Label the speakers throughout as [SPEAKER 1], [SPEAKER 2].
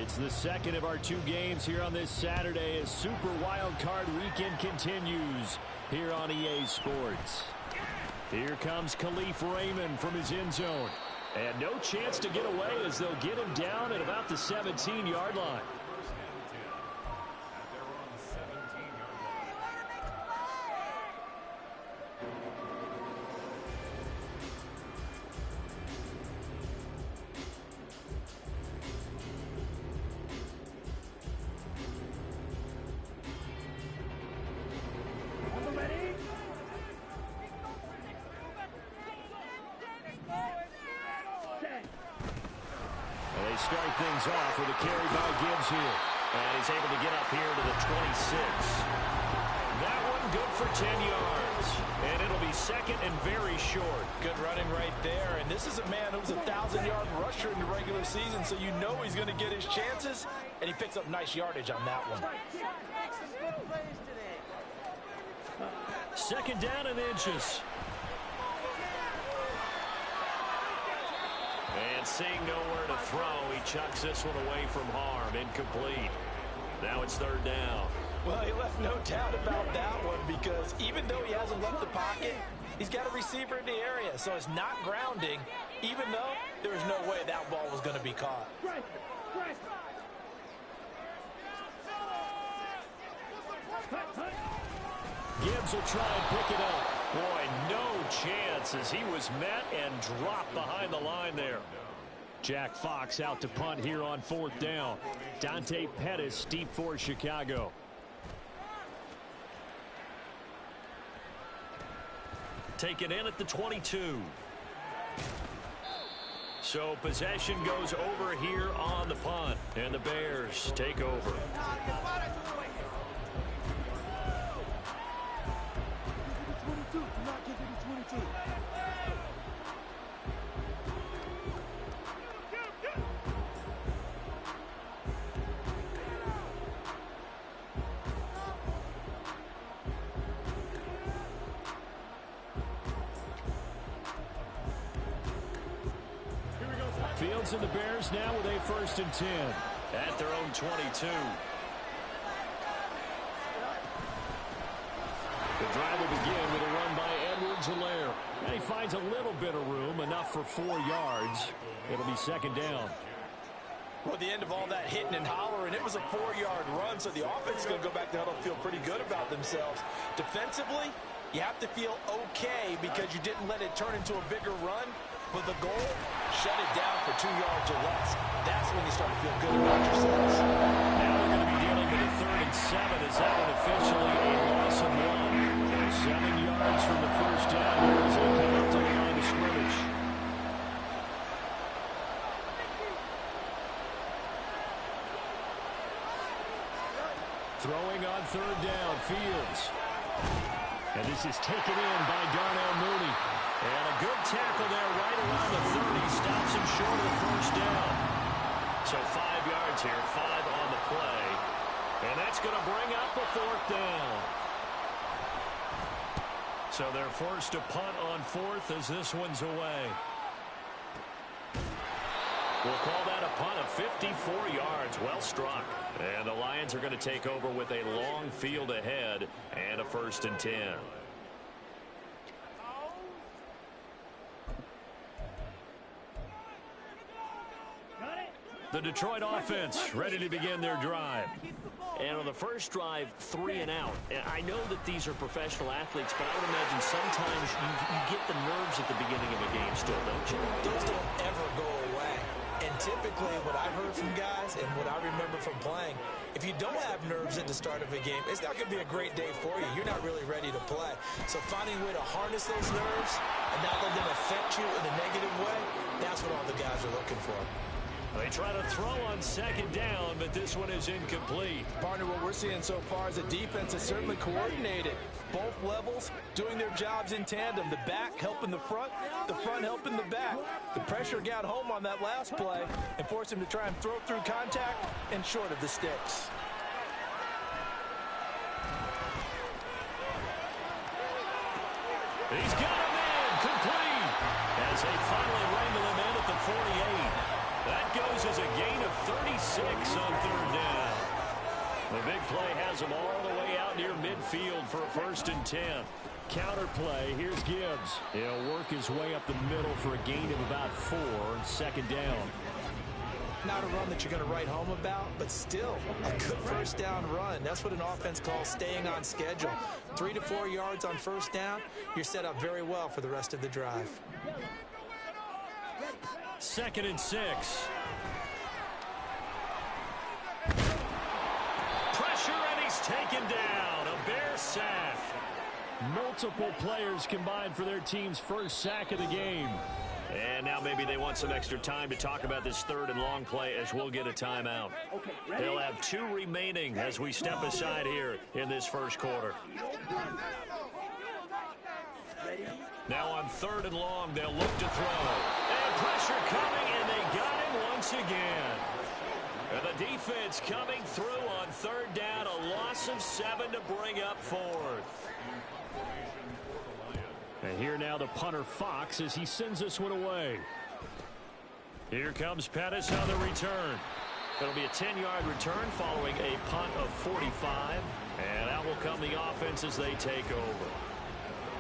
[SPEAKER 1] It's the second of our 2 games here on this Saturday as Super Wild Card Weekend continues here on EA Sports. Here comes Khalif Raymond from his end zone. And no chance to get away as they'll get him down at about the 17-yard line. Start things off with a carry by Gibbs here. And he's able to get up here to the 26. That one good for 10 yards. And it'll be second and very short.
[SPEAKER 2] Good running right there. And this is a man who's a 1,000-yard rusher in the regular season, so you know he's going to get his chances. And he picks up nice yardage on that one.
[SPEAKER 1] Second down and inches. And seeing nowhere to throw, he chucks this one away from harm. Incomplete. Now it's third down.
[SPEAKER 2] Well, he left no doubt about that one because even though he hasn't left the pocket, he's got a receiver in the area. So it's not grounding, even though there was no way that ball was going to be caught.
[SPEAKER 1] Gibbs will try and pick it up. Boy, no chance as he was met and dropped behind the line there. Jack Fox out to punt here on fourth down. Dante Pettis deep for Chicago. Taken in at the 22. So possession goes over here on the punt. And the Bears take over. Fields and the Bears now with a 1st and 10 at their own 22. The drive will begin with a run by Edwards-Helaire. And he finds a little bit of room, enough for 4 yards. It'll be second down.
[SPEAKER 2] Well, at the end of all that hitting and hollering, it was a 4-yard run, so the offense is going to go back to huddle and feel pretty good about themselves. Defensively, you have to feel okay because you didn't let it turn into a bigger run. But the goal, shut it down for 2 yards or less. That's when you start to feel good about yourselves.
[SPEAKER 1] Now we're going to be dealing with a 3rd and 7. Is that one officially a loss of 1? 7 yards from the first down as they come up to the line of scrimmage. Throwing on 3rd down, Fields. And this is taken in by Darnell Mooney. And a good tackle there right around the 30. Stops him short of the first down. So 5 yards here, 5 on the play. And that's going to bring up a 4th down. So they're forced to punt on 4th as this one's away. We'll call that a punt of 54 yards. Well struck. And the Lions are going to take over with a long field ahead and a 1st and 10. The Detroit offense ready to begin their drive. And on the first drive, 3 and out. And I know that these are professional athletes, but I would imagine sometimes you get the nerves at the beginning of a game still, don't you?
[SPEAKER 2] Those don't ever go away. And typically what I've heard from guys and what I remember from playing, if you don't have nerves at the start of a game, it's not going to be a great day for you. You're not really ready to play. So finding a way to harness those nerves and not let them affect you in a negative way, that's what all the guys are looking for.
[SPEAKER 1] They try to throw on 2nd down, but this one is incomplete.
[SPEAKER 2] Partner, what we're seeing so far is a defense that's certainly coordinated. Both levels doing their jobs in tandem. The back helping the front helping the back. The pressure got home on that last play and forced him to try and throw through contact and short of the sticks.
[SPEAKER 1] He's got him in, complete, as they finally wrangle him in at the 48. That goes as a gain of 36 on third down. The big play has them all the way out near midfield for a 1st and 10. Counter play. Here's Gibbs. He'll work his way up the middle for a gain of about 4. 2nd down.
[SPEAKER 2] Not a run that you're going to write home about, but still a good 1st down run. That's what an offense calls staying on schedule. 3 to 4 yards on 1st down. You're set up very well for the rest of the drive.
[SPEAKER 1] 2nd and 6. Pressure, and he's taken down. A Bear sack. Multiple players combined for their team's 1st sack of the game. And now maybe they want some extra time to talk about this 3rd and long play as we'll get a timeout. They'll have 2 remaining as we step aside here in this 1st quarter. Now on 3rd and long, they'll look to throw. And pressure coming, and they got him once again. And the defense coming through on 3rd down, a loss of 7 to bring up 4th. And here now the punter Fox as he sends this one away. Here comes Pettis on the return. It'll be a 10-yard return following a punt of 45. And out will come the offense as they take over.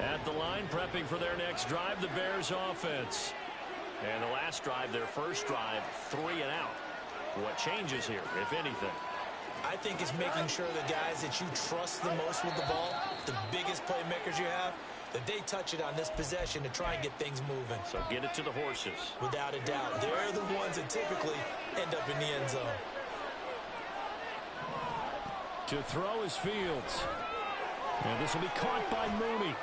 [SPEAKER 1] At the line, prepping for their next drive, the Bears offense. And the last drive, their 1st drive, 3 and out. What changes here, if anything?
[SPEAKER 2] I think it's making sure the guys that you trust the most with the ball, the biggest playmakers you have, that they touch it on this possession to try and get things moving.
[SPEAKER 1] So get it to the horses.
[SPEAKER 2] Without a doubt. They're the ones that typically end up in the end zone.
[SPEAKER 1] To throw is Fields. And this will be caught by Mooney.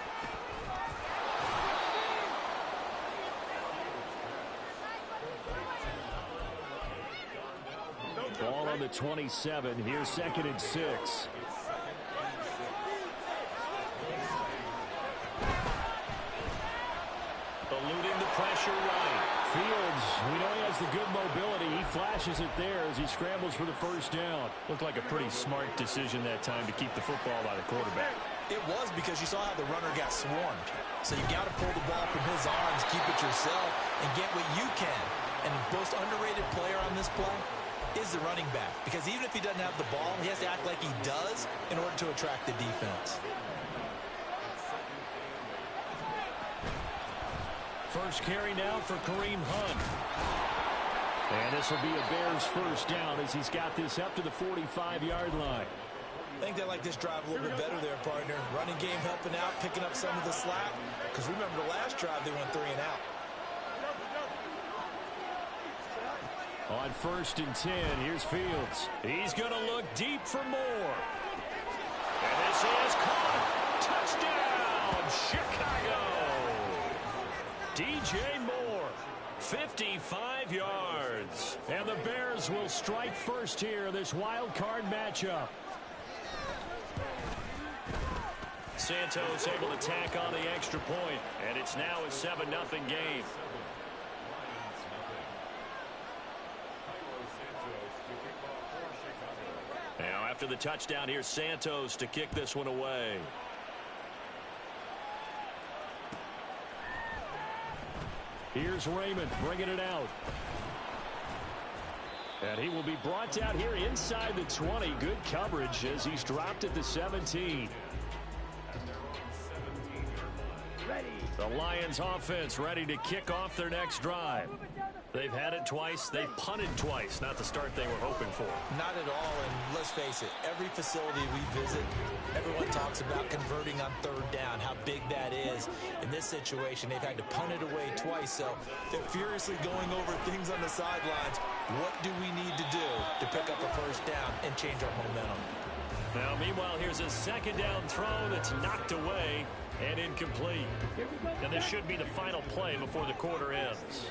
[SPEAKER 1] Ball on the 27. Here's 2nd and 6. Eluding the pressure right. Fields, we know he has the good mobility. He flashes it there as he scrambles for the 1st down. Looked like a pretty smart decision that time to keep the football by the quarterback.
[SPEAKER 2] It was, because you saw how the runner got swarmed. So you got to pull the ball from his arms, keep it yourself, and get what you can. And the most underrated player on this play is the running back. Because even if he doesn't have the ball, he has to act like he does in order to attract the defense.
[SPEAKER 1] First carry now for Kareem Hunt. And this will be a Bears 1st down as he's got this up to the 45-yard line.
[SPEAKER 2] I think they like this drive a little bit better there, partner. Running game helping out, picking up some of the slack. Because remember, the last drive they went 3 and out.
[SPEAKER 1] On 1st and 10, here's Fields. He's going to look deep for more. And this is caught. Touchdown, Chicago. DJ Moore, 55 yards. And the Bears will strike first here in this wild card matchup. Santos able to tack on the extra point, and it's now a 7-0 game. Now after the touchdown, here's Santos to kick this one away. Here's Raymond bringing it out. And he will be brought down here inside the 20. Good coverage as he's dropped at the 17. The Lions offense ready to kick off their next drive. They've had it twice. They've punted twice. Not the start they were hoping for.
[SPEAKER 2] Not at all, and let's face it, every facility we visit, everyone talks about converting on 3rd down, how big that is. In this situation, they've had to punt it away twice, so they're furiously going over things on the sidelines. What do we need to do to pick up a 1st down and change our momentum?
[SPEAKER 1] Now, meanwhile, here's a 2nd down throw that's knocked away and incomplete. And this should be the final play before the quarter ends.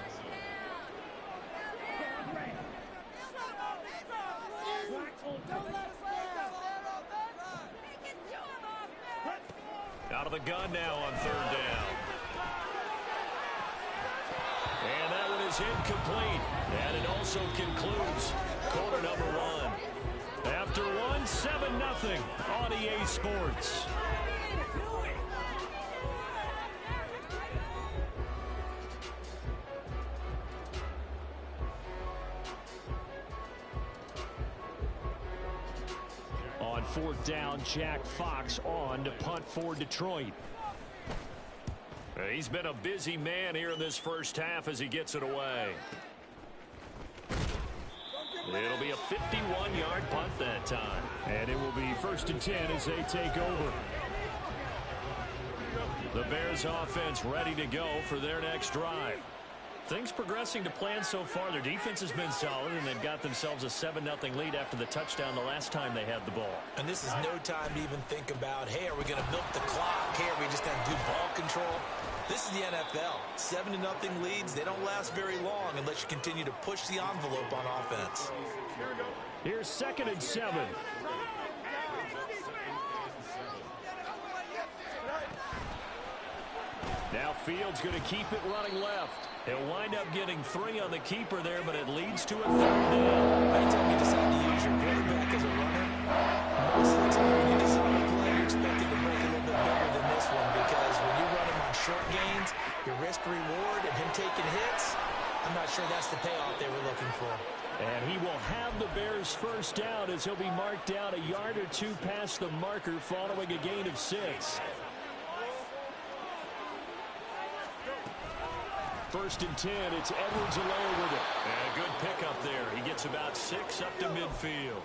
[SPEAKER 1] Out of the gun now on 3rd down. And that one is incomplete. And it also concludes quarter number 1. After 1, 7-0 on EA Sports. 4th down, Jack Fox on to punt for Detroit. He's been a busy man here in this first half as he gets it away. It'll be a 51-yard punt that time. And it will be 1st and 10 as they take over. The Bears offense ready to go for their next drive. Things progressing to plan so far. Their defense has been solid, and they've got themselves a 7-0 lead after the touchdown the last time they had the ball.
[SPEAKER 2] And this is no time to even think about, hey, are we going to milk the clock? Hey, are we just going to do ball control? This is the NFL. 7-0 leads, they don't last very long unless you continue to push the envelope on offense.
[SPEAKER 1] Here's 2nd and 7. Now Fields going to keep it running left. He'll wind up getting 3 on the keeper there, but it leads to a 3rd down.
[SPEAKER 2] Anytime you decide to use your quarterback as a runner, most of the time when you decide to play, you're expected to break a little bit bigger than this one, because when you run him on short gains, your risk-reward and him taking hits, I'm not sure that's the payoff they were looking for.
[SPEAKER 1] And he will have the Bears' 1st down as he'll be marked down a yard or 2 past the marker following a gain of 6. 1st and 10, it's Edwards-Helaire with it. And a good pickup there. He gets about 6 up to midfield.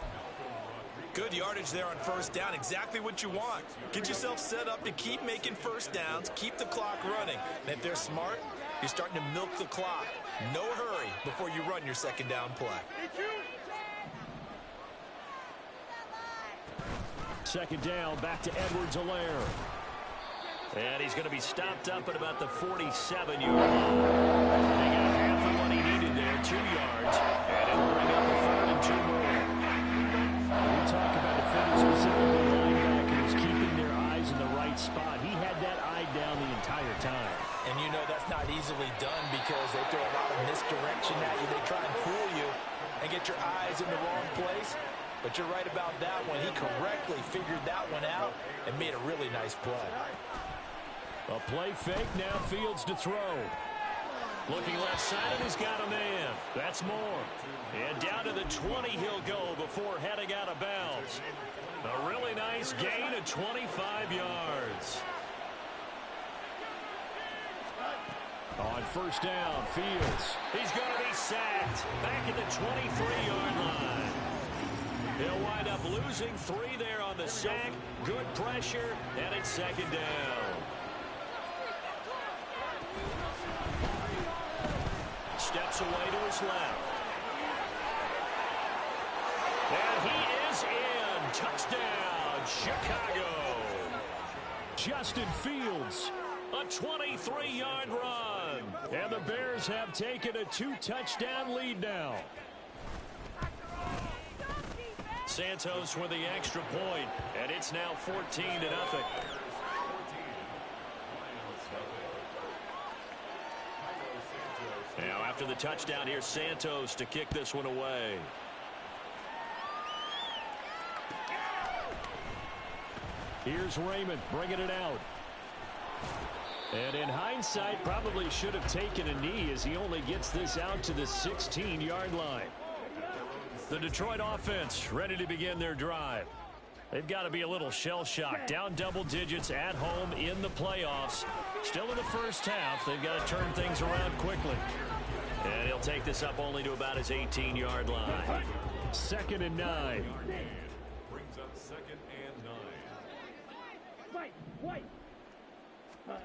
[SPEAKER 2] Good yardage there on 1st down. Exactly what you want. Get yourself set up to keep making 1st downs, keep the clock running. And if they're smart, you're starting to milk the clock. No hurry before you run your 2nd down play.
[SPEAKER 1] 2nd down, back to Edwards-Helaire. And he's going to be stopped up at about the 47-yard line. They got half of what he needed there, 2 yards. And it'll bring up a 3rd and 2 more. When we talk about defenders, specifically linebackers, keeping their eyes in the right spot, he had that eye down the entire time.
[SPEAKER 2] And you know that's not easily done because they throw a lot of misdirection at you. They try and fool you and get your eyes in the wrong place. But you're right about that one. He correctly figured that one out and made a really nice play.
[SPEAKER 1] A play fake, now Fields to throw. Looking left side, and he's got a man. That's Moore. And down to the 20 he'll go before heading out of bounds. A really nice gain of 25 yards. On 1st down, Fields. He's going to be sacked back at the 23-yard line. He'll wind up losing 3 there on the sack. Good pressure, and it's 2nd down. Steps away to his left. And he is in. Touchdown, Chicago. Justin Fields, a 23-yard run. And the Bears have taken a 2-touchdown lead now. Santos with the extra point, and it's now 14-0. Now after the touchdown, here's Santos to kick this one away. Here's Raymond bringing it out. And in hindsight, probably should have taken a knee as he only gets this out to the 16-yard line. The Detroit offense ready to begin their drive. They've got to be a little shell-shocked. Down double digits at home in the playoffs. Still in the first half. They've got to turn things around quickly. And he'll take this up only to about his 18-yard line. 2nd and 9.
[SPEAKER 3] Brings up 2nd and 9.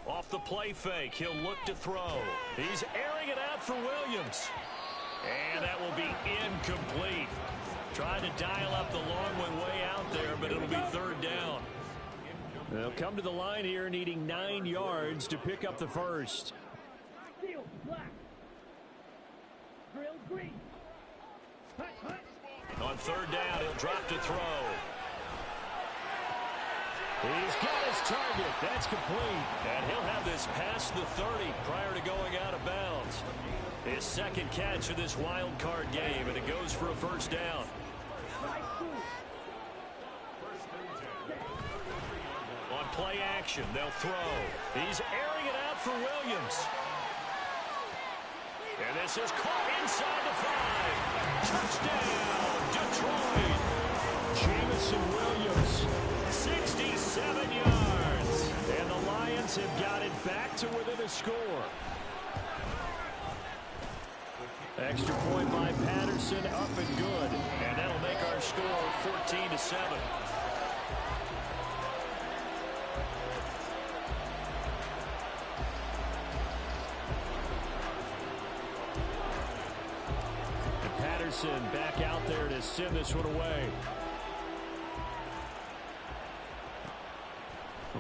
[SPEAKER 1] Off the play fake, he'll look to throw. He's airing it out for Williams. And that will be incomplete. Tried to dial up the long one way out there, but it'll be 3rd down. They'll come to the line here needing 9 yards to pick up the first. On 3rd down, he'll drop to throw. He's got his target. That's complete. And he'll have this past the 30 prior to going out of bounds. His 2nd catch of this wild card game, and it goes for a 1st down. On play action, they'll throw. He's airing it out for Williams. And this is caught inside the 5. Touchdown, Detroit. Jamison Williams, 67 yards. And the Lions have got it back to within a score. Extra point by Patterson, up and good. And that'll make our score 14-7. Patterson back out there to send this one away.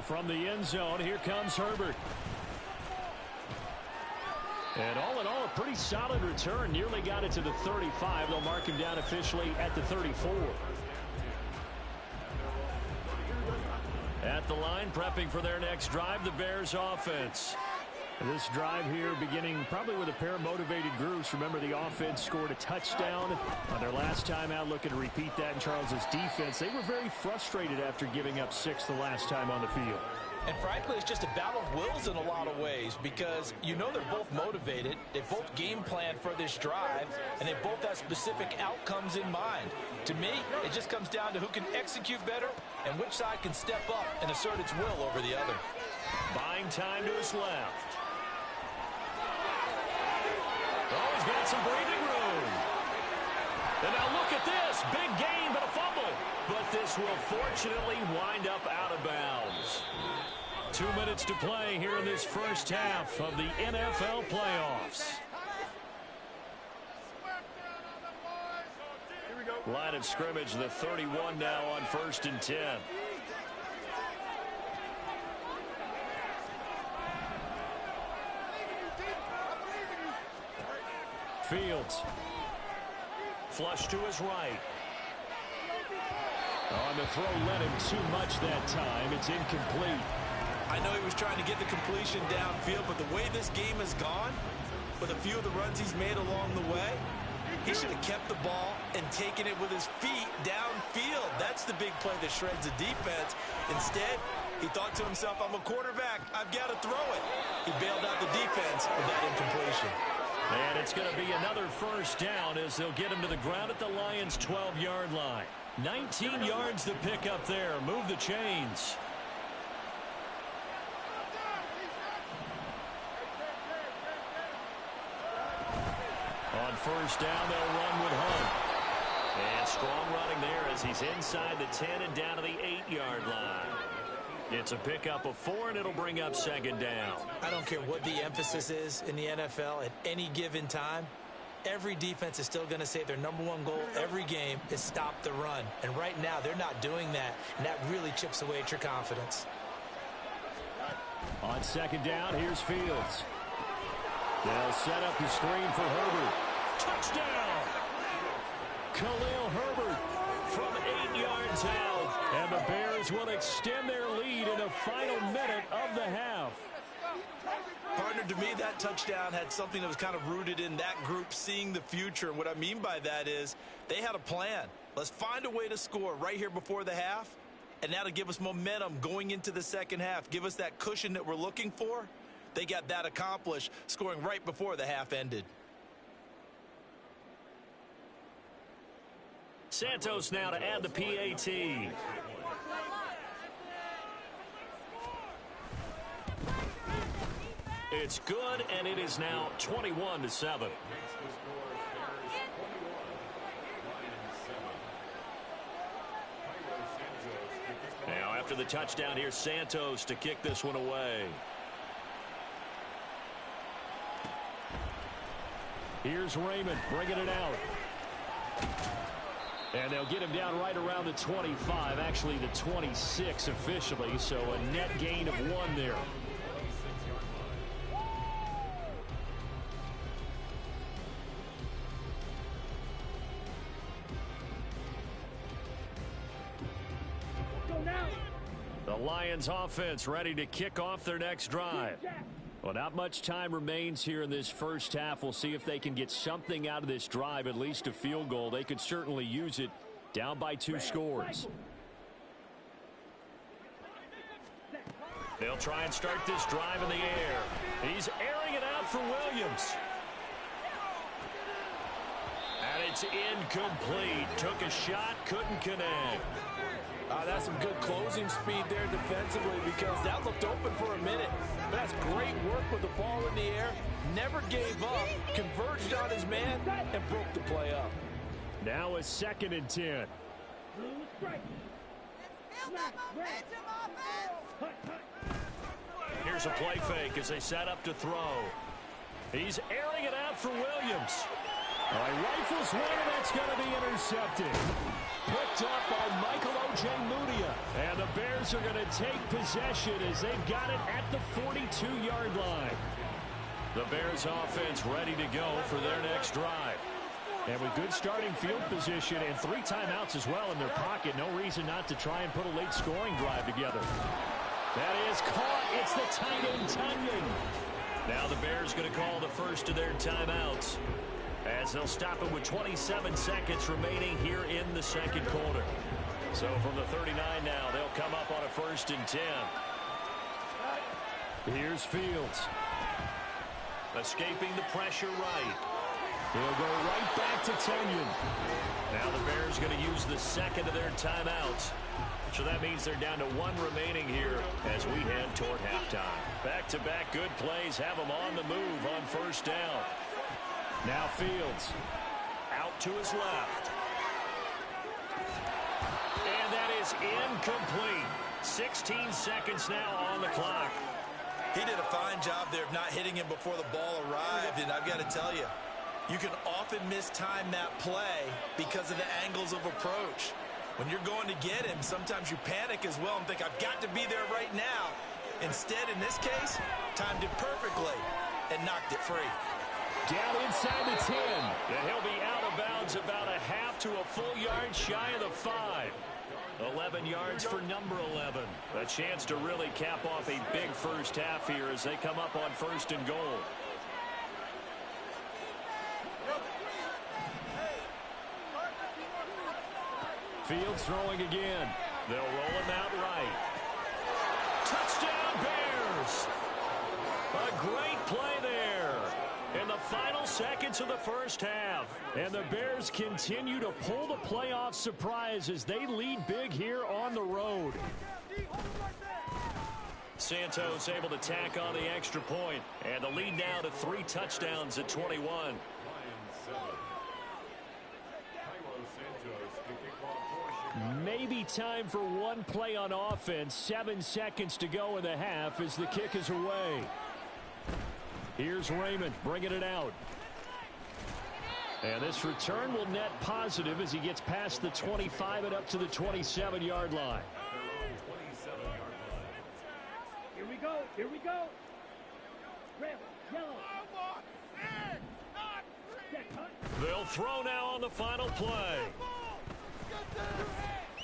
[SPEAKER 1] From the end zone, here comes Herbert. And all in all, a pretty solid return. Nearly got it to the 35. They'll mark him down officially at the 34. At the line, prepping for their next drive, the Bears offense. This drive here beginning probably with a pair of motivated groups. Remember, the offense scored a touchdown on their last time out, looking to repeat that in Charles's defense. They were very frustrated after giving up 6 the last time on the field.
[SPEAKER 2] And frankly, it's just a battle of wills in a lot of ways because you know they're both motivated. They both game plan for this drive, and they both have specific outcomes in mind. To me, it just comes down to who can execute better and which side can step up and assert its will over the other.
[SPEAKER 1] Buying time to his left. Oh, he's got some breathing room. And now look at this. Big gain, but a fumble. But this will fortunately wind up out of bounds. 2 minutes to play here in this first half of the NFL playoffs. Line of scrimmage, the 31 now on 1st and 10. Fields. Flush to his right. On the throw, led him too much that time. It's incomplete.
[SPEAKER 2] I know he was trying to get the completion downfield, but the way this game has gone, with a few of the runs he's made along the way, he should have kept the ball and taken it with his feet downfield. That's the big play that shreds the defense. Instead, he thought to himself, I'm a quarterback. I've got to throw it. He bailed out the defense with that incompletion.
[SPEAKER 1] And it's going to be another first down as they'll get him to the ground at the Lions' 12-yard line. 19 yards to pick up there. Move the chains. On first down, they'll run with Hunt. And strong running there as he's inside the 10 and down to the 8-yard line. It's a pickup of 4, and it'll bring up second down.
[SPEAKER 2] I don't care what the emphasis is in the NFL at any given time. Every defense is still going to say their #1 goal every game is stop the run. And right now, they're not doing that, and that really chips away at your confidence.
[SPEAKER 1] On second down, here's Fields. They'll set up the screen for Herbert. Touchdown! Khalil Herbert from 8 yards out. And the Bears will extend their lead in the final minute of the half.
[SPEAKER 2] Partner, to me, that touchdown had something that was kind of rooted in that group seeing the future. And what I mean by that is they had a plan. Let's find a way to score right here before the half, and that'll give us momentum going into the second half. Give us that cushion that we're looking for. They got that accomplished, scoring right before the half ended.
[SPEAKER 1] Santos now to add the PAT. It's good, and it is now 21-7. Now after the touchdown, here's Santos to kick this one away. Here's Raymond bringing it out. And they'll get him down right around the 25, actually the 26 officially, so a net gain of 1 there. The Lions offense ready to kick off their next drive. Well, not much time remains here in this first half. We'll see if they can get something out of this drive, at least a field goal. They could certainly use it down by 2 scores. They'll try and start this drive in the air. He's airing it out for Williams. And it It's incomplete. Took a shot, couldn't connect.
[SPEAKER 2] That's some good closing speed there defensively because that looked open for a minute. But that's great work with the ball in the air. Never gave up, converged on his man, and broke the play up.
[SPEAKER 1] Now a 2nd and 10. Here's a play fake as they set up to throw. He's airing it out for Williams. All right, rifles one, and that's going to be intercepted. Picked up by Michael Ojemudia. And the Bears are going to take possession as they've got it at the 42-yard line. The Bears offense ready to go for their next drive. And with good starting field position and 3 timeouts as well in their pocket, no reason not to try and put a late scoring drive together. That is caught. It's the tight end, Tunyon. Now the Bears going to call the first of their timeouts as they'll stop it with 27 seconds remaining here in the second quarter. So from the 39 now, they'll come up on a 1st and 10. Here's Fields. Escaping the pressure right. He'll go right back to Tunyon. Now the Bears going to use the second of their timeouts. So that means they're down to 1 remaining here as we head toward halftime. Back-to-back good plays have them on the move on 1st down. Now Fields out to his left. And that is incomplete. 16 seconds now on the clock.
[SPEAKER 2] He did a fine job there of not hitting him before the ball arrived, and I've got to tell you, you can often mistime that play because of the angles of approach. When you're going to get him, sometimes you panic as well and think, I've got to be there right now. Instead, in this case, timed it perfectly and knocked it free.
[SPEAKER 1] Down inside the 10. And he'll be out of bounds about a half to a full yard shy of the 5. 11 yards for number 11. A chance to really cap off a big first half here as they come up on 1st and goal. Fields throwing again. They'll roll him out right. Touchdown Bears! A great play there in the final seconds of the first half. And the Bears continue to pull the playoff surprise as they lead big here on the road. Santos able to tack on the extra point. And the lead now to 3 touchdowns at 21. Maybe time for one play on offense. 7 seconds to go in the half as the kick is away. Here's Raymond bringing it out. And this return will net positive as he gets past the 25 and up to the 27-yard line.
[SPEAKER 3] Here we go. Here we go. Red, yellow.
[SPEAKER 1] They'll throw now on the final play.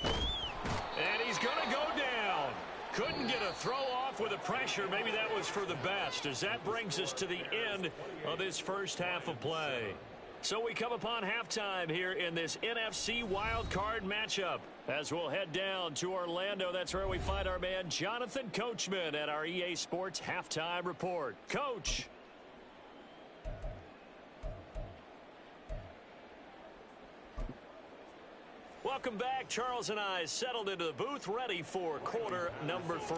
[SPEAKER 1] And he's going to go down. Couldn't get a throw off with the pressure. Maybe that was for the best, as that brings us to the end of this first half of play. So we come upon halftime here in this NFC wildcard matchup. As we'll head down to Orlando, that's where we find our man Jonathan Coachman at our EA Sports Halftime Report. Coach. Welcome back. Charles and I settled into the booth ready for quarter number 3.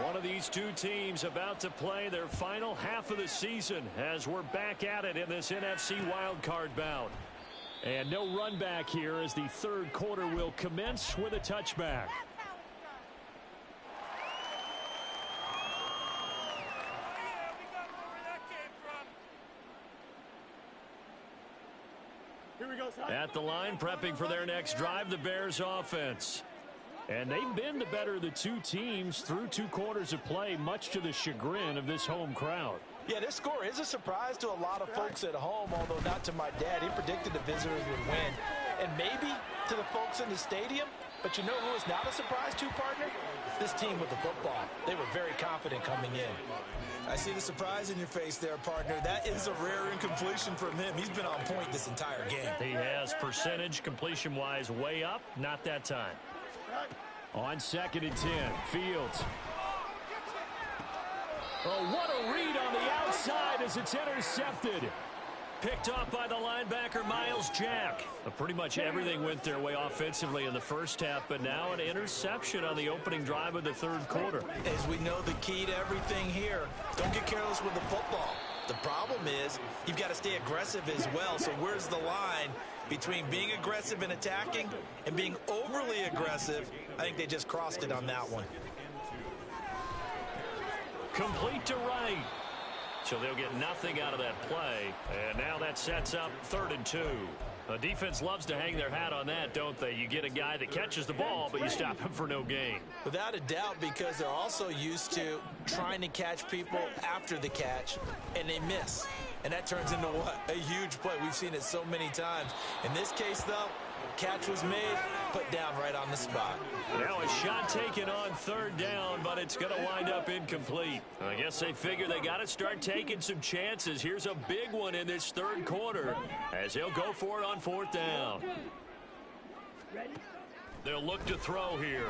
[SPEAKER 1] One of these two teams about to play their final half of the season as we're back at it in this NFC wildcard bout. And no run back here as the third quarter will commence with a touchback. At the line, prepping for their next drive, the Bears offense. And they've been the better of the two teams through 2 quarters of play, much to the chagrin of this home crowd.
[SPEAKER 2] Yeah, this score is a surprise to a lot of folks at home, although not to my dad. He predicted the visitors would win. And maybe to the folks in the stadium, but you know who is not a surprise to, partner? This team with the football. They were very confident coming in. I see the surprise in your face there, partner. That is a rare incompletion from him. He's been on point this entire game.
[SPEAKER 1] He has percentage completion-wise way up, not that time. On 2nd and 10, Fields. Oh, what a read on the outside as it's intercepted. Picked off by the linebacker, Miles Jack. Pretty much everything went their way offensively in the first half, but now an interception on the opening drive of the third quarter.
[SPEAKER 2] As we know, the key to everything here, don't get careless with the football. The problem is you've got to stay aggressive as well. So where's the line between being aggressive and attacking and being overly aggressive? I think they just crossed it on that one.
[SPEAKER 1] Complete to Wright. So they'll get nothing out of that play. And now that sets up 3rd and 2. The defense loves to hang their hat on that, don't they? You get a guy that catches the ball, but you stop him for no gain.
[SPEAKER 2] Without a doubt, because they're also used to trying to catch people after the catch, and they miss. And that turns into what? A huge play. We've seen it so many times. In this case, though, catch was made, put down right on the spot.
[SPEAKER 1] Now a shot taken on 3rd down, but it's going to wind up incomplete. I guess they figure they got to start taking some chances. Here's a big one in this third quarter as they'll go for it on 4th down. They'll look to throw here.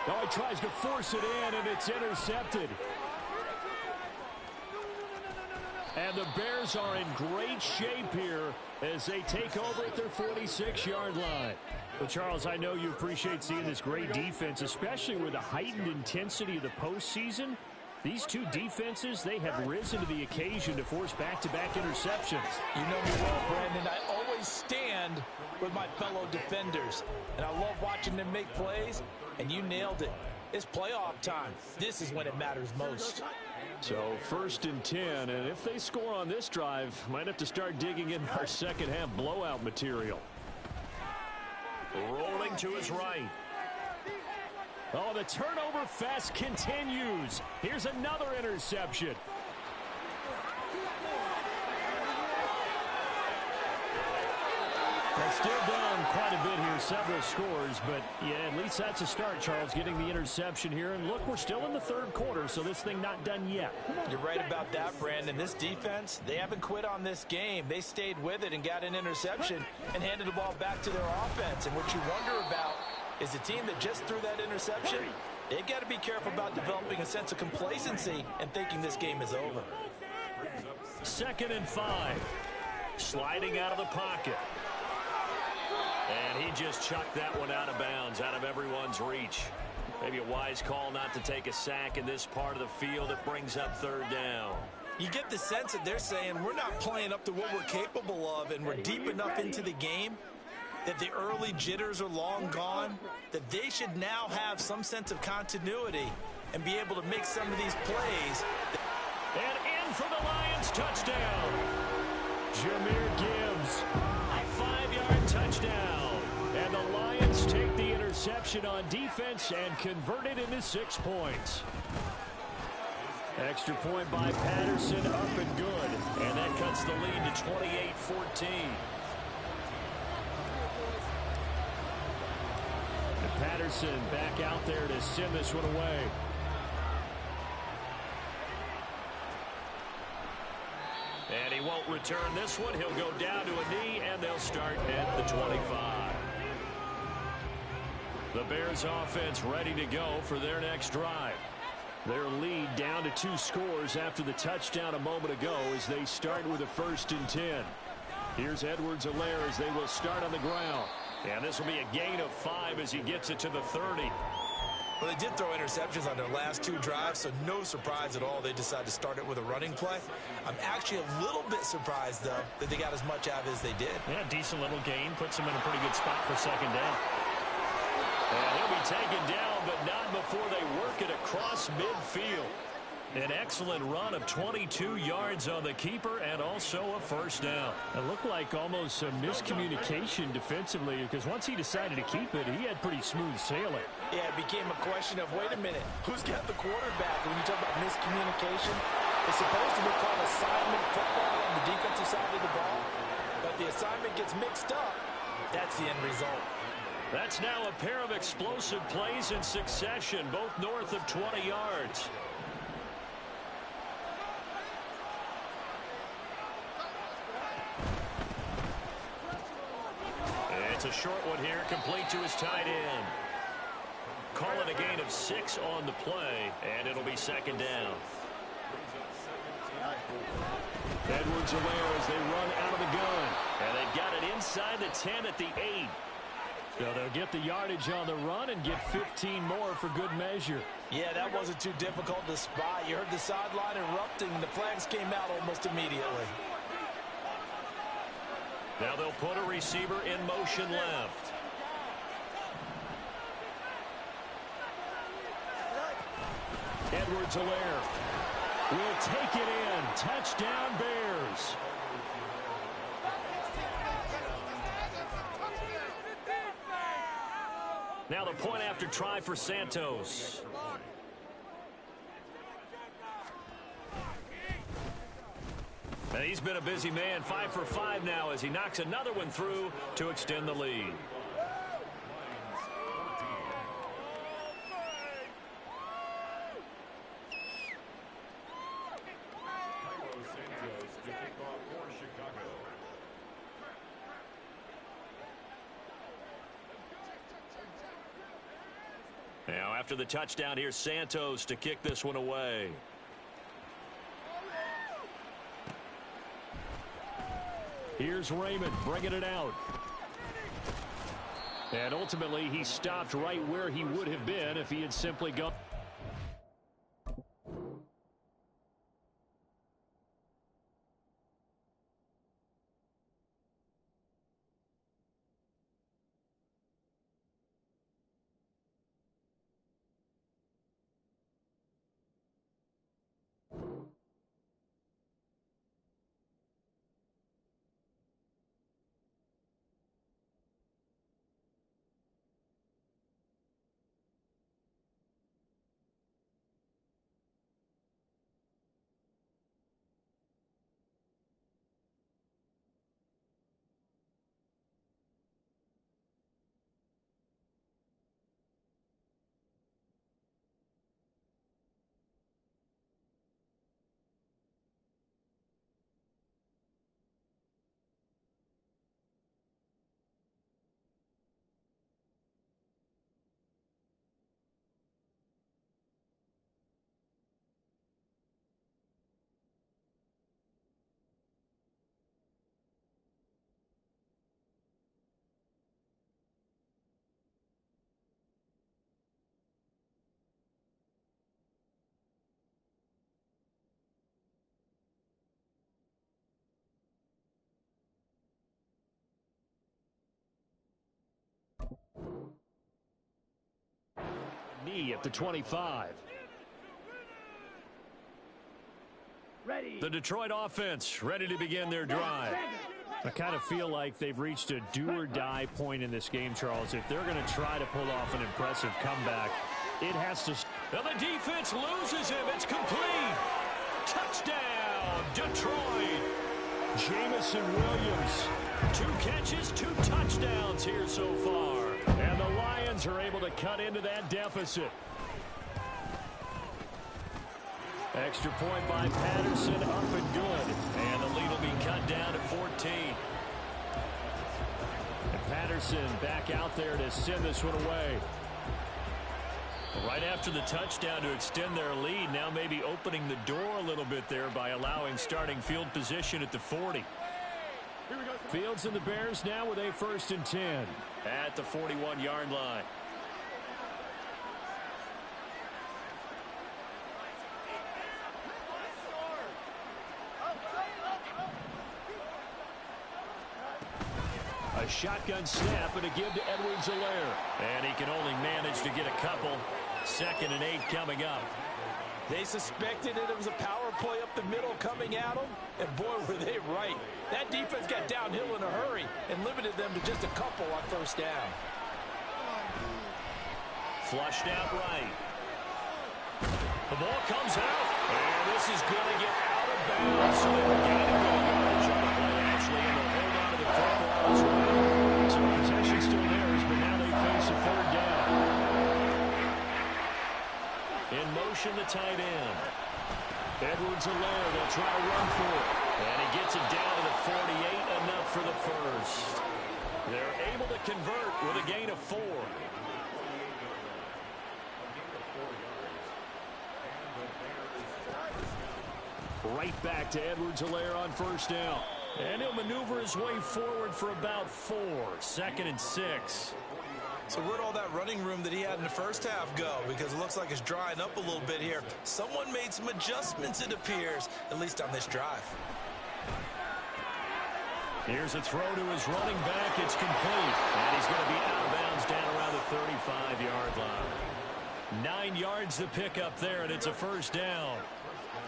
[SPEAKER 1] Oh, he tries to force it in, and it's intercepted. And the Bears are in great shape here as they take over at their 46-yard line. But, Charles, I know you appreciate seeing this great defense, especially with the heightened intensity of the postseason. These two defenses, they have risen to the occasion to force back-to-back interceptions.
[SPEAKER 2] You know me well, Brandon. I always stand with my fellow defenders, and I love watching them make plays, and you nailed it. It's playoff time. This is when it matters most.
[SPEAKER 1] So 1st and 10, and if they score on this drive, might have to start digging in our second half blowout material. Rolling to his right. Oh, the turnover fest continues. Here's another interception. They're still down quite a bit here, several scores, but yeah, at least that's a start, Charles, getting the interception here. And look, we're still in the third quarter, so this thing not done yet.
[SPEAKER 2] You're right about that, Brandon. This defense, they haven't quit on this game. They stayed with it and got an interception and handed the ball back to their offense. And what you wonder about is the team that just threw that interception, they've got to be careful about developing a sense of complacency and thinking this game is over.
[SPEAKER 1] 2nd and 5. Sliding out of the pocket. And he just chucked that one out of bounds, out of everyone's reach. Maybe a wise call not to take a sack in this part of the field. It brings up 3rd down.
[SPEAKER 2] You get the sense that they're saying we're not playing up to what we're capable of, and we're deep enough into the game that the early jitters are long gone, that they should now have some sense of continuity and be able to make some of these plays.
[SPEAKER 1] And in for the Lions, touchdown. Jahmyr Gibbs, a 5-yard touchdown. And the Lions take the interception on defense and convert it into 6 points. Extra point by Patterson, up and good. And that cuts the lead to 28-14. And Patterson back out there to send this one away. And he won't return this one. He'll go down to a knee, and they'll start at the 25. The Bears offense ready to go for their next drive. Their lead down to 2 scores after the touchdown a moment ago as they start with a 1st and 10. Here's Edwards-Helaire as they will start on the ground. And this will be a gain of 5 as he gets it to the 30.
[SPEAKER 2] Well, they did throw interceptions on their last 2 drives, so no surprise at all they decided to start it with a running play. I'm actually a little bit surprised, though, that they got as much out of as they did.
[SPEAKER 1] Yeah, decent little gain. Puts them in a pretty good spot for 2nd down. And he'll be taken down, but not before they work it across midfield. An excellent run of 22 yards on the keeper and also a 1st down. It looked like almost some miscommunication defensively because once he decided to keep it, he had pretty smooth sailing.
[SPEAKER 2] Yeah, it became a question of, wait a minute, who's got the quarterback? When you talk about miscommunication, it's supposed to be called assignment football on the defensive side of the ball, but the assignment gets mixed up. That's the end result.
[SPEAKER 1] That's now a pair of explosive plays in succession, both north of 20 yards. It's a short one here, complete to his tight end. Call it a gain of 6 on the play, and it'll be 2nd down. Edwards-Helaire as they run out of the gun. And they've got it inside the 10 at the 8. So they'll get the yardage on the run and get 15 more for good measure.
[SPEAKER 2] Yeah, that wasn't too difficult to spot. You heard the sideline erupting. The flags came out almost immediately.
[SPEAKER 1] Now they'll put a receiver in motion left. Edwards-Helaire will take it in. Touchdown, Bears. Now the point after try for Santos. And he's been a busy man, 5 for 5 now as he knocks another one through to extend the lead. Now after the touchdown, here's Santos to kick this one away. Here's Raymond bringing it out. And ultimately, he stopped right where he would have been if he had simply gone. Knee at the 25.
[SPEAKER 3] Ready.
[SPEAKER 1] The Detroit offense ready to begin their drive. I kind of feel like they've reached a do-or-die point in this game, Charles. If they're going to try to pull off an impressive comeback, it has to. Now the defense loses him. It's complete. Touchdown, Detroit. Jamison Williams. 2 catches, 2 touchdowns here so far. And the Lions are able to cut into that deficit. Extra point by Patterson, up and good. And the lead will be cut down to 14. And Patterson back out there to send this one away. Right after the touchdown to extend their lead, now maybe opening the door a little bit there by allowing starting field position at the 40. Fields and the Bears now with a 1st and 10 at the 41-yard line. A shotgun snap and a give to Edwards-Helaire. And he can only manage to get a couple. 2nd and 8 coming up.
[SPEAKER 2] They suspected it was a power play up the middle coming at them, and boy, were they right. That defense got downhill in a hurry and limited them to just a couple on 1st down.
[SPEAKER 1] Flushed out right. The ball comes out, and this is going to get out of bounds. So they gain a good yardage on the play, actually, and they'll hold on to the football as well. So possession still theirs, but now they face a 3rd down. In motion, the tight end. Edwards-Helaire, they'll try to run for it. And he gets it down to the 48, enough for the 1st. They're able to convert with a gain of 4. Right back to Edwards-Helaire on first down. And he'll maneuver his way forward for about 4. 2nd and 6.
[SPEAKER 2] So where'd all that running room that he had in the first half go? Because it looks like it's drying up a little bit here. Someone made some adjustments, it appears, at least on this drive.
[SPEAKER 1] Here's a throw to his running back. It's complete. And he's going to be out of bounds down around the 35-yard line. 9 yards to pick up there, and it's a first down.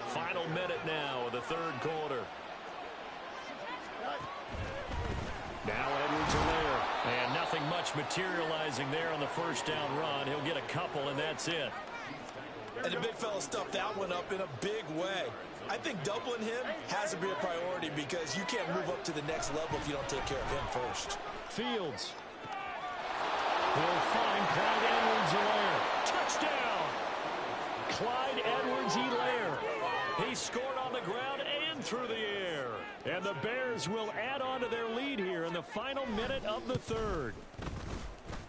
[SPEAKER 1] Final minute now of the third quarter. Now Edwards-Helaire. And nothing much materializing there on the first down run. He'll get a couple, and that's it.
[SPEAKER 2] And the big fella stuffed that one up in a big way. I think doubling him has to be a priority because you can't move up to the next level if you don't take care of him first.
[SPEAKER 1] Fields will find Clyde Edwards-Helaire. Touchdown! Clyde Edwards-Helaire. He scored on the ground and through the air. And the Bears will add on to their lead here in the final minute of the third.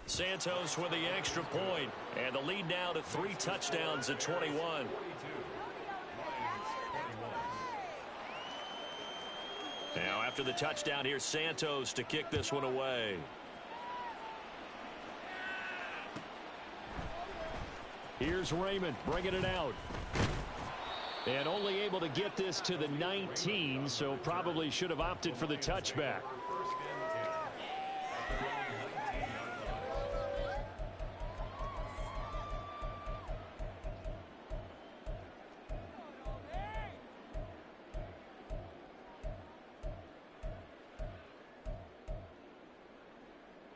[SPEAKER 1] Santos with the extra point, and the lead now to 3 touchdowns at 21. Now after the touchdown, here's Santos to kick this one away. Here's Raymond bringing it out. And only able to get this to the 19, so probably should have opted for the touchback.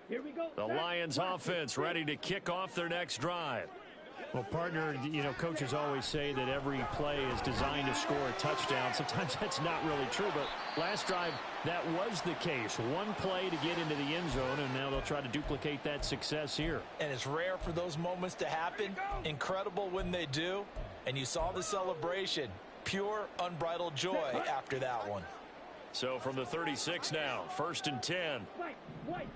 [SPEAKER 3] Here we go.
[SPEAKER 1] The Lions offense ready to kick off their next drive. Well, partner, you know, coaches always say that every play is designed to score a touchdown. Sometimes that's not really true, but last drive, that was the case. One play to get into the end zone, and now they'll try to duplicate that success here.
[SPEAKER 2] And it's rare for those moments to happen. Incredible when they do. And you saw the celebration. Pure, unbridled joy after that one.
[SPEAKER 1] So from the 36 now, 1st and 10.
[SPEAKER 3] White.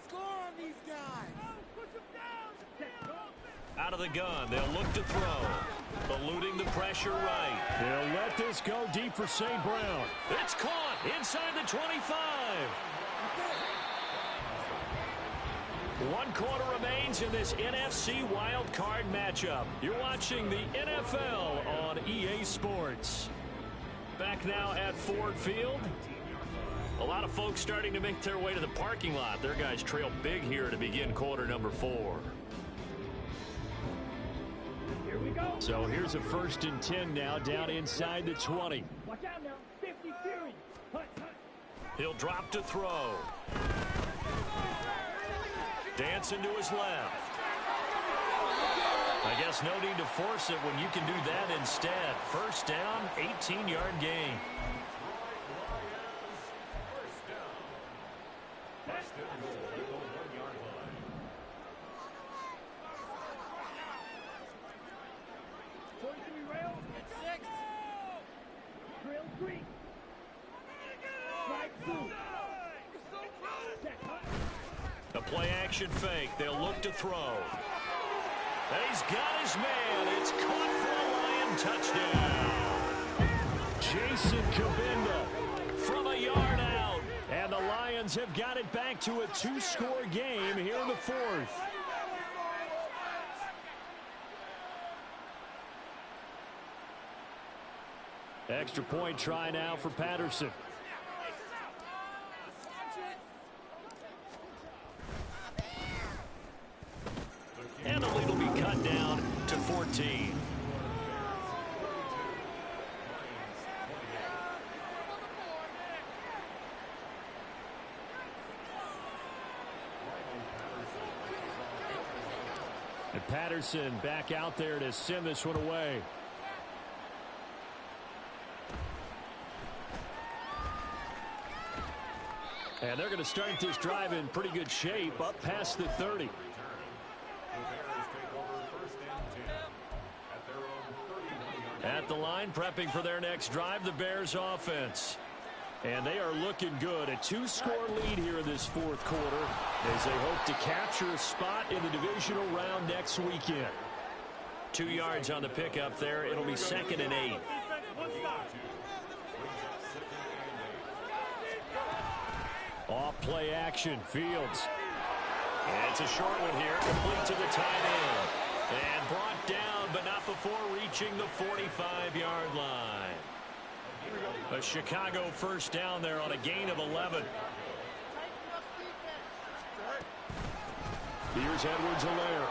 [SPEAKER 4] Score on these guys.
[SPEAKER 1] Out of the gun, they'll look to throw. Eluding the pressure right. They'll let this go deep for St. Brown. It's caught inside the 25. 1 quarter remains in this NFC Wild Card matchup. You're watching the NFL on EA Sports. Back now at Ford Field. A lot of folks starting to make their way to the parking lot. Their guys trail big here to begin quarter number 4.
[SPEAKER 3] Here we go.
[SPEAKER 1] So here's a 1st and 10 now down inside the 20.
[SPEAKER 3] Watch out now. 50 Fury. Hut.
[SPEAKER 1] He'll drop to throw. Dancing to his left. I guess no need to force it when you can do that instead. First down, 18-yard gain. A play-action fake. They'll look to throw. And he's got his man. It's caught for a Lion touchdown. Jason Kabinda from a yard out. And the Lions have got it back to a 2-score game here in the 4th. Extra point try now for Patterson. And the lead will be cut down to 14. And Patterson back out there to send this one away. And they're going to start this drive in pretty good shape up past the 30. At the line, prepping for their next drive, the Bears offense. And they are looking good. A 2-score lead here in this 4th quarter as they hope to capture a spot in the divisional round next weekend. 2 yards on the pickup there. It'll be 2nd and 8. Off play action, Fields. And it's a short one here, complete to the tight end. And brought down, but not before reaching the 45-yard line. A Chicago first down there on a gain of 11. Here's Edwards-Helaire.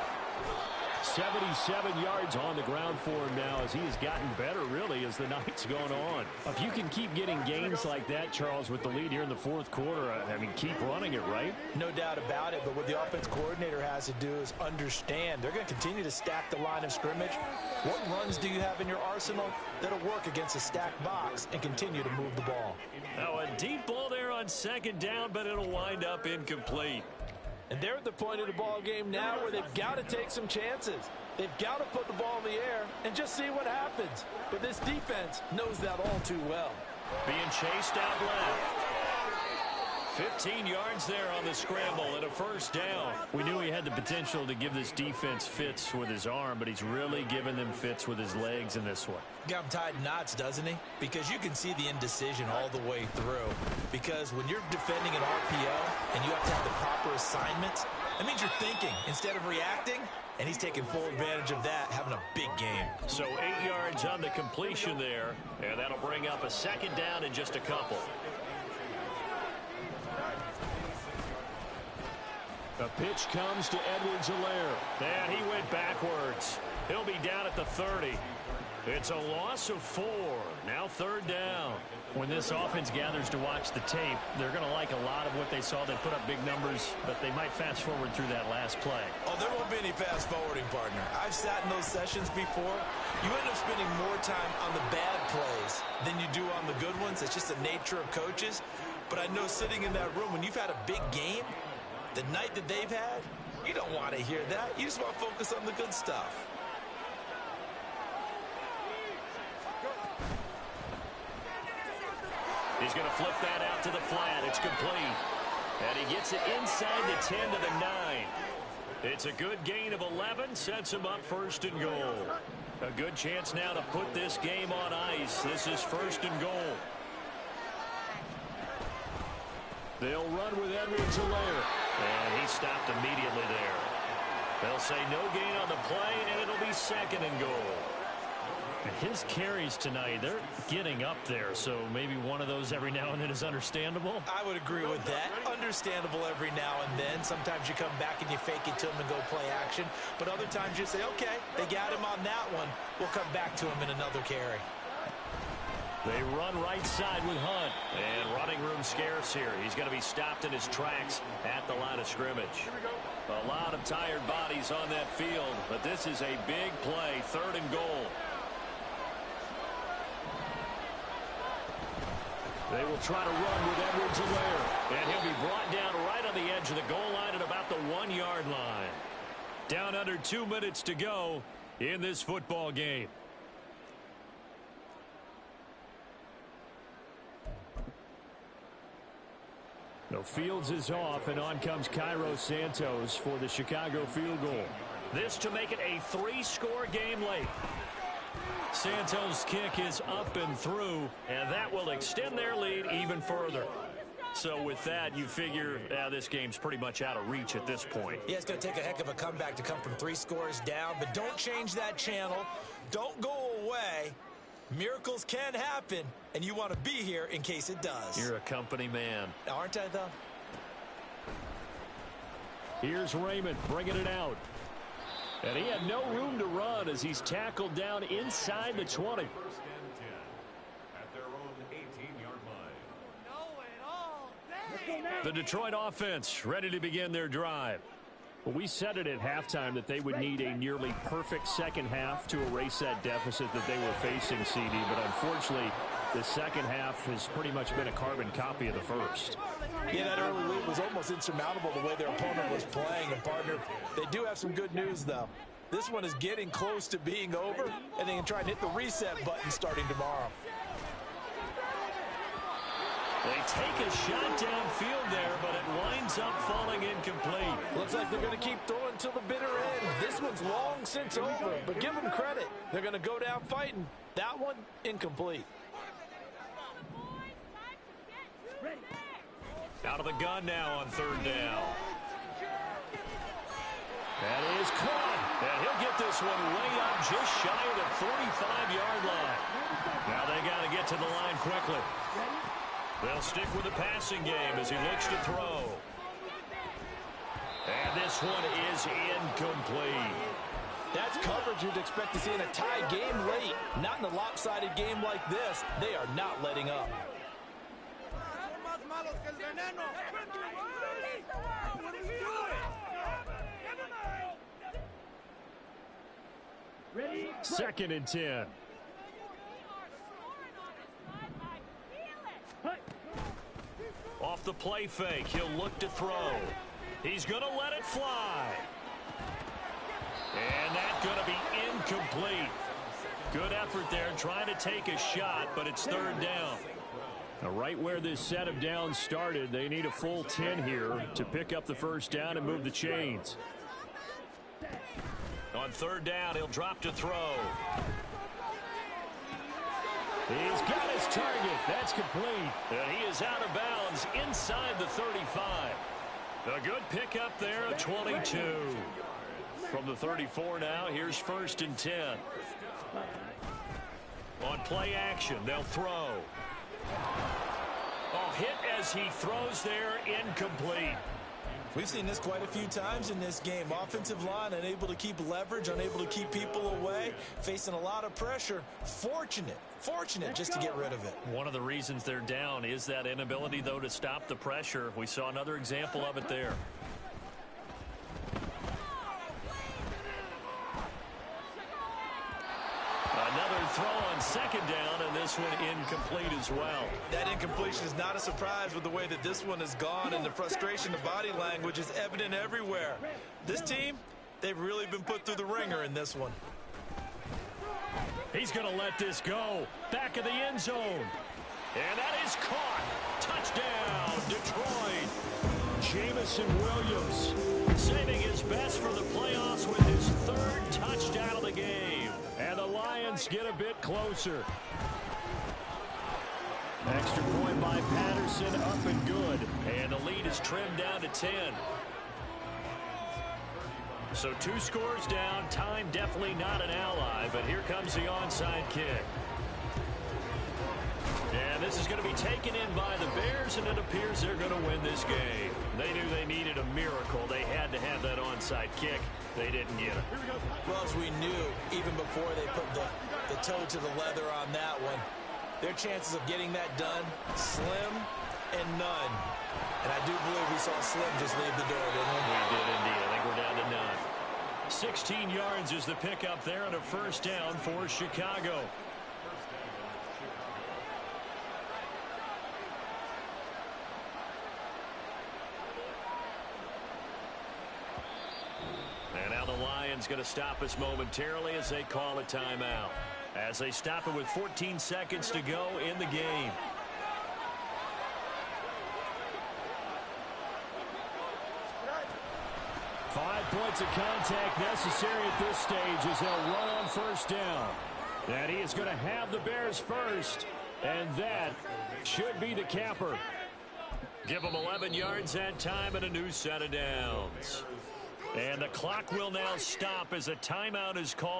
[SPEAKER 1] 77 yards on the ground for him now as he has gotten better, really, as the night's gone on. If you can keep getting gains like that, Charles, with the lead here in the fourth quarter, I mean, keep running it, right?
[SPEAKER 2] No doubt about it, but what the offense coordinator has to do is understand they're going to continue to stack the line of scrimmage. What runs do you have in your arsenal that'll work against a stacked box and continue to move the ball?
[SPEAKER 1] Now, a deep ball there on second down, but it'll wind up incomplete.
[SPEAKER 2] And they're at the point of the ball game now where they've got to take some chances. They've got to put the ball in the air and just see what happens. But this defense knows that all too well.
[SPEAKER 1] Being chased out left. 15 yards there on the scramble and a first down. We knew he had the potential to give this defense fits with his arm, but he's really given them fits with his legs in this one.
[SPEAKER 2] Got him tied in knots, doesn't he? Because you can see the indecision all the way through. Because when you're defending an RPO and you have to have the proper assignments, that means you're thinking instead of reacting, and he's taking full advantage of that, having a big game.
[SPEAKER 1] So 8 yards on the completion there, and that'll bring up a second down in just a couple. The pitch comes to Edwards-Helaire. And he went backwards. He'll be down at the 30. It's a loss of 4. Now third down. When this offense gathers to watch the tape, they're going to like a lot of what they saw. They put up big numbers, but they might fast forward through that last play.
[SPEAKER 2] Oh, there won't be any fast forwarding, partner. I've sat in those sessions before. You end up spending more time on the bad plays than you do on the good ones. It's just the nature of coaches. But I know sitting in that room, when you've had a big game, the night that they've had, you don't want to hear that. You just want to focus on the good stuff.
[SPEAKER 1] He's going to flip that out to the flat. It's complete. And he gets it inside the 10 to the 9. It's a good gain of 11. Sets him up first and goal. A good chance now to put this game on ice. This is first and goal. They'll run with Edwards-Helaire. And he stopped immediately there. They'll say no gain on the play, and it'll be second and goal. His carries tonight, they're getting up there, so maybe one of those every now and then is understandable.
[SPEAKER 2] I would agree with that. Understandable every now and then. Sometimes you come back and you fake it to him and go play action. But other times you say, okay, they got him on that one. We'll come back to him in another carry.
[SPEAKER 1] They run right side with Hunt. And running room scarce here. He's going to be stopped in his tracks at the line of scrimmage. A lot of tired bodies on that field, but this is a big play, third and goal. They will try to run with Edwards-Helaire. And he'll be brought down right on the edge of the goal line at about the 1-yard line. Down under 2 minutes to go in this football game. No, Fields is off, and on comes Cairo Santos for the Chicago field goal. This to make it a 3-score game late. Santos' kick is up and through, and that will extend their lead even further. So with that, you figure this game's pretty much out of reach at this point.
[SPEAKER 2] Yeah, it's going to take a heck of a comeback to come from 3 scores down, but don't change that channel. Don't go away. Miracles can happen, and you want to be here in case it does.
[SPEAKER 1] You're a company man.
[SPEAKER 2] Aren't I, though?
[SPEAKER 1] Here's Raymond bringing it out. And he had no room to run as he's tackled down inside the 20.
[SPEAKER 5] First and 10 at their own 18-yard line.
[SPEAKER 1] The Detroit offense ready to begin their drive. Well, we said it at halftime that they would need a nearly perfect second half to erase that deficit that they were facing, CD. But unfortunately, the second half has pretty much been a carbon copy of the first.
[SPEAKER 2] Yeah, that early lead was almost insurmountable the way their opponent was playing. And, partner, they do have some good news, though. This one is getting close to being over, and they can try and hit the reset button starting tomorrow.
[SPEAKER 1] They take a shot downfield there, but it winds up falling incomplete.
[SPEAKER 2] Looks like they're going to keep throwing till the bitter end. This one's long since over, but give them credit. They're going to go down fighting. That one, incomplete.
[SPEAKER 1] Out of the gun now on third down. That is caught. And he'll get this one way up just shy of the 45-yard line. Now they got to get to the line quickly. They'll stick with the passing game as he looks to throw. And this one is incomplete.
[SPEAKER 2] That's coverage you'd expect to see in a tie game late. Not in a lopsided game like this. They are not letting up.
[SPEAKER 3] Ready?
[SPEAKER 1] 2nd and 10. Off the play fake, he'll look to throw. He's going to let it fly. And that's going to be incomplete. Good effort there trying to take a shot, but it's third down. Now, right where this set of downs started, they need a full 10 here to pick up the first down and move the chains. On third down, he'll drop to throw. He's got his target. That's complete. And he is out of bounds inside the 35. A good pickup there at 22. From the 34 now, here's 1st and 10. On play action, they'll throw. Oh, hit as he throws there, incomplete.
[SPEAKER 2] We've seen this quite a few times in this game. Offensive line unable to keep leverage, unable to keep people away, facing a lot of pressure. Fortunate just to get rid of it.
[SPEAKER 1] One of the reasons they're down is that inability, though, to stop the pressure. We saw another example of it there. Another throw on 2nd down, and this one incomplete as well.
[SPEAKER 2] That incompletion is not a surprise with the way that this one has gone, and the frustration, the body language is evident everywhere. This team, they've really been put through the ringer in this one.
[SPEAKER 1] He's going to let this go. Back of the end zone. And that is caught. Touchdown, Detroit. Jamison Williams saving his best for the playoffs with his 3rd touchdown of the game. And the Lions get a bit closer. Extra point by Patterson, up and good. And the lead is trimmed down to 10. So 2 scores down. Time definitely not an ally, but here comes the onside kick. And this is going to be taken in by the Bears, and it appears they're going to win this game. They knew they needed a miracle. They had to have that onside kick. They didn't get it.
[SPEAKER 2] Well, as we knew, even before they put the toe to the leather on that one, their chances of getting that done, slim and none. And I do believe we saw Slim just leave the door, didn't we?
[SPEAKER 1] We did indeed. I think we're down to none. 16 yards is the pickup there and a first down for Chicago. And now the Lions going to stop us momentarily as they call a timeout. As they stop it with 14 seconds to go in the game. Five points of contact necessary at this stage as they'll run on first down. And he is going to have the Bears first. And that should be the capper. Give them 11 yards that time and a new set of downs. And the clock will now stop as a timeout is called.